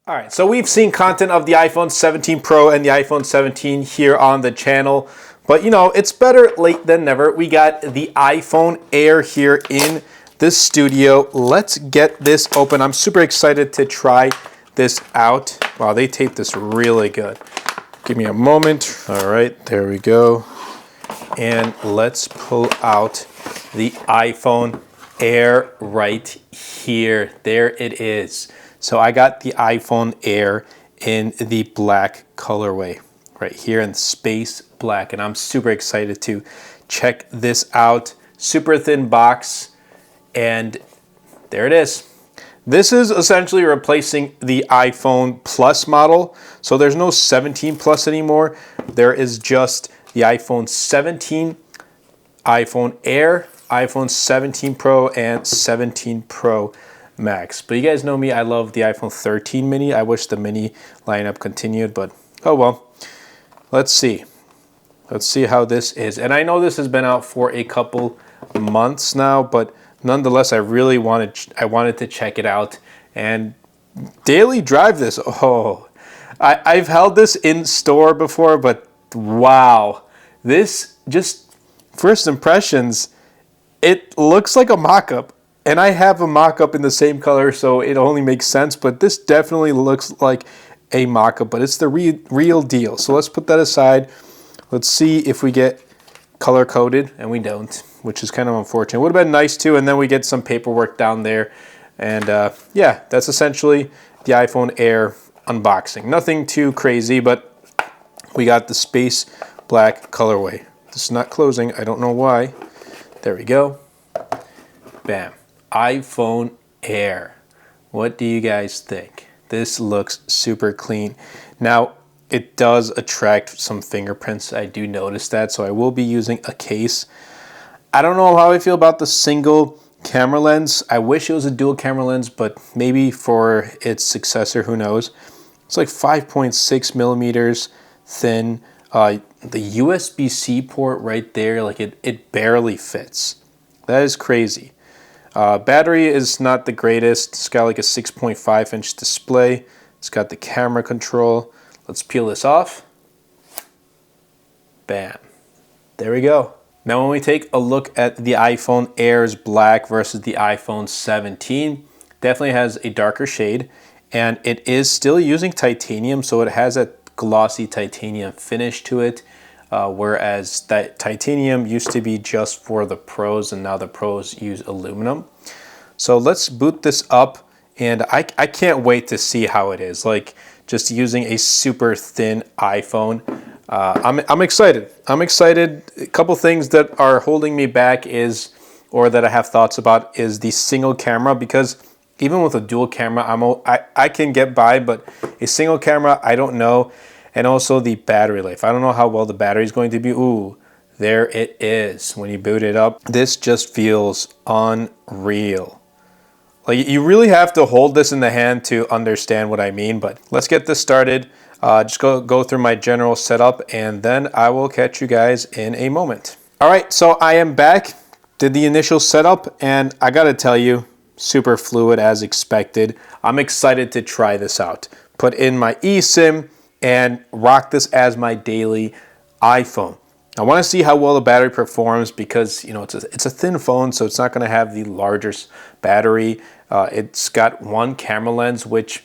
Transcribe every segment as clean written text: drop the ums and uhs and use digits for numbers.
All right, so we've seen content of the iPhone 17 Pro and the iPhone 17 here on the channel, but you know, it's better late than never. We got the iPhone Air here in the studio. Let's get this open. I'm super excited to try this out. Wow, they taped this really good. Give me a moment. All right, there we go. And let's pull out the iPhone Air right here. There it is. So I got the iPhone Air in the black colorway right here in space black, and I'm super excited to check this out. Super thin box, and there it is. This is essentially replacing the iPhone Plus model. So there's no 17 Plus anymore. There is just the iPhone 17, iPhone Air, iPhone 17 Pro, and 17 Pro Max. But you guys know me, I love the iPhone 13 mini. I wish the mini lineup continued, but oh well. Let's see. Let's see how this is. And I know this has been out for a couple months now, but nonetheless, I wanted to check it out and daily drive this. Oh, I've held this in store before, but wow. This just first impressions, it looks like a mock-up. And I have a mock-up in the same color, so it only makes sense. But this definitely looks like a mock-up, but it's the real deal. So let's put that aside. Let's see if we get color-coded, and we don't, which is kind of unfortunate. Would have been nice too, and then we get some paperwork down there. And yeah, that's essentially the iPhone Air unboxing. Nothing too crazy, but we got the space black colorway. This is not closing. I don't know why. There we go. Bam. iPhone Air. What do you guys think? This looks super clean. Now, it does attract some fingerprints. I do notice that, so I will be using a case. I don't know how I feel about the single camera lens. I wish it was a dual camera lens, but maybe for its successor, who knows. It's like 5.6 millimeters thin. The USB-C port right there, like it barely fits. That is crazy. Battery is not the greatest. It's got like a 6.5 inch display. It's got the camera control. Let's peel this off. Bam. There we go. Now when we take a look at the iPhone Air's black versus the iPhone 17, definitely has a darker shade, and it is still using titanium, so it has a glossy titanium finish to it. Whereas that titanium used to be just for the pros, and now the pros use aluminum. So let's boot this up, and I can't wait to see how it is. Like just using a super thin iPhone. I'm excited. I'm excited. A couple things that are holding me back is, or that I have thoughts about, is the single camera, because even with a dual camera, I can get by, but a single camera, I don't know. And also the battery life. I don't know how well the battery is going to be. Ooh, there it is. When you boot it up, this just feels unreal. Like you really have to hold this in the hand to understand what I mean, but let's get this started. Just go through my general setup, and then I will catch you guys in a moment. All right, so I am back. Did the initial setup, and I gotta tell you, super fluid as expected. I'm excited to try this out. Put in my eSIM, and rock this as my daily iPhone. I want to see how well the battery performs, because you know it's a thin phone, so it's not going to have the largest battery. It's got one camera lens, which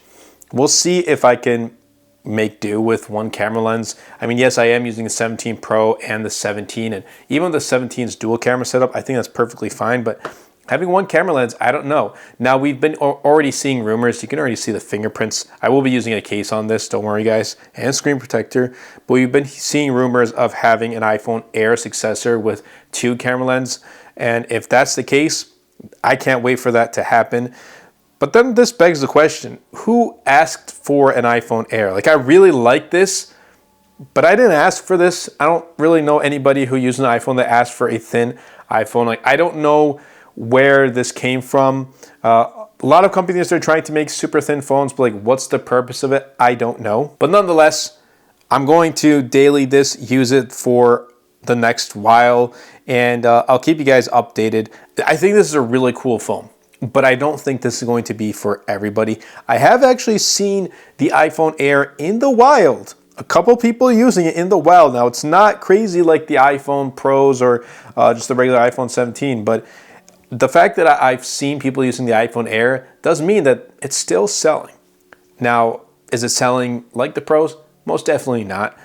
we'll see if I can make do with one camera lens. I mean, yes, I am using the 17 Pro and the 17, and even with the 17's dual camera setup, I think that's perfectly fine, but having one camera lens, I don't know. Now, we've been already seeing rumors. You can already see the fingerprints. I will be using a case on this, don't worry guys, and screen protector. But we've been seeing rumors of having an iPhone Air successor with two camera lenses. And if that's the case, I can't wait for that to happen. But then this begs the question, who asked for an iPhone Air? Like, I really like this, but I didn't ask for this. I don't really know anybody who uses an iPhone that asked for a thin iPhone. Like, I don't know where this came from. A lot of companies are trying to make super thin phones, but like, what's the purpose of it? I don't know. But nonetheless, I'm going to daily this, use it for the next while, and I'll keep you guys updated. I think this is a really cool phone. but I don't think this is going to be for everybody. I have actually seen the iPhone Air in the wild. A couple people using it in the wild. Now, it's not crazy like the iPhone Pros or just the regular iPhone 17, but the fact that I've seen people using the iPhone Air does mean that it's still selling. Now, is it selling like the Pros? Most definitely not,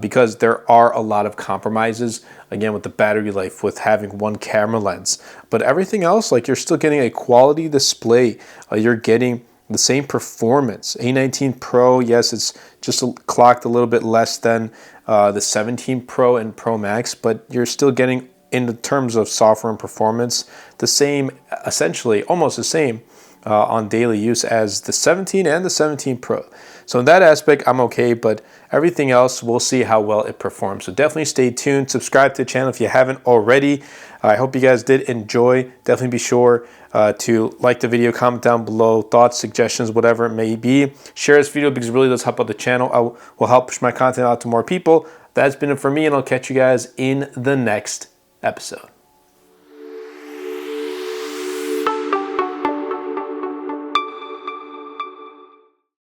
because there are a lot of compromises, again, with the battery life, with having one camera lens. But everything else, like, you're still getting a quality display. You're getting the same performance. A19 Pro, yes, it's just clocked a little bit less than the 17 Pro and Pro Max, but you're still getting, in the terms of software and performance, the same, essentially almost the same on daily use as the 17 and the 17 Pro. So in that aspect, I'm okay, but everything else, we'll see how well it performs. So definitely stay tuned. Subscribe to the channel if you haven't already. I hope you guys did enjoy. Definitely be sure to like the video, comment down below, thoughts, suggestions, whatever it may be. Share this video because it really does help out the channel. I will help push my content out to more people. That's been it for me, and I'll catch you guys in the next episode.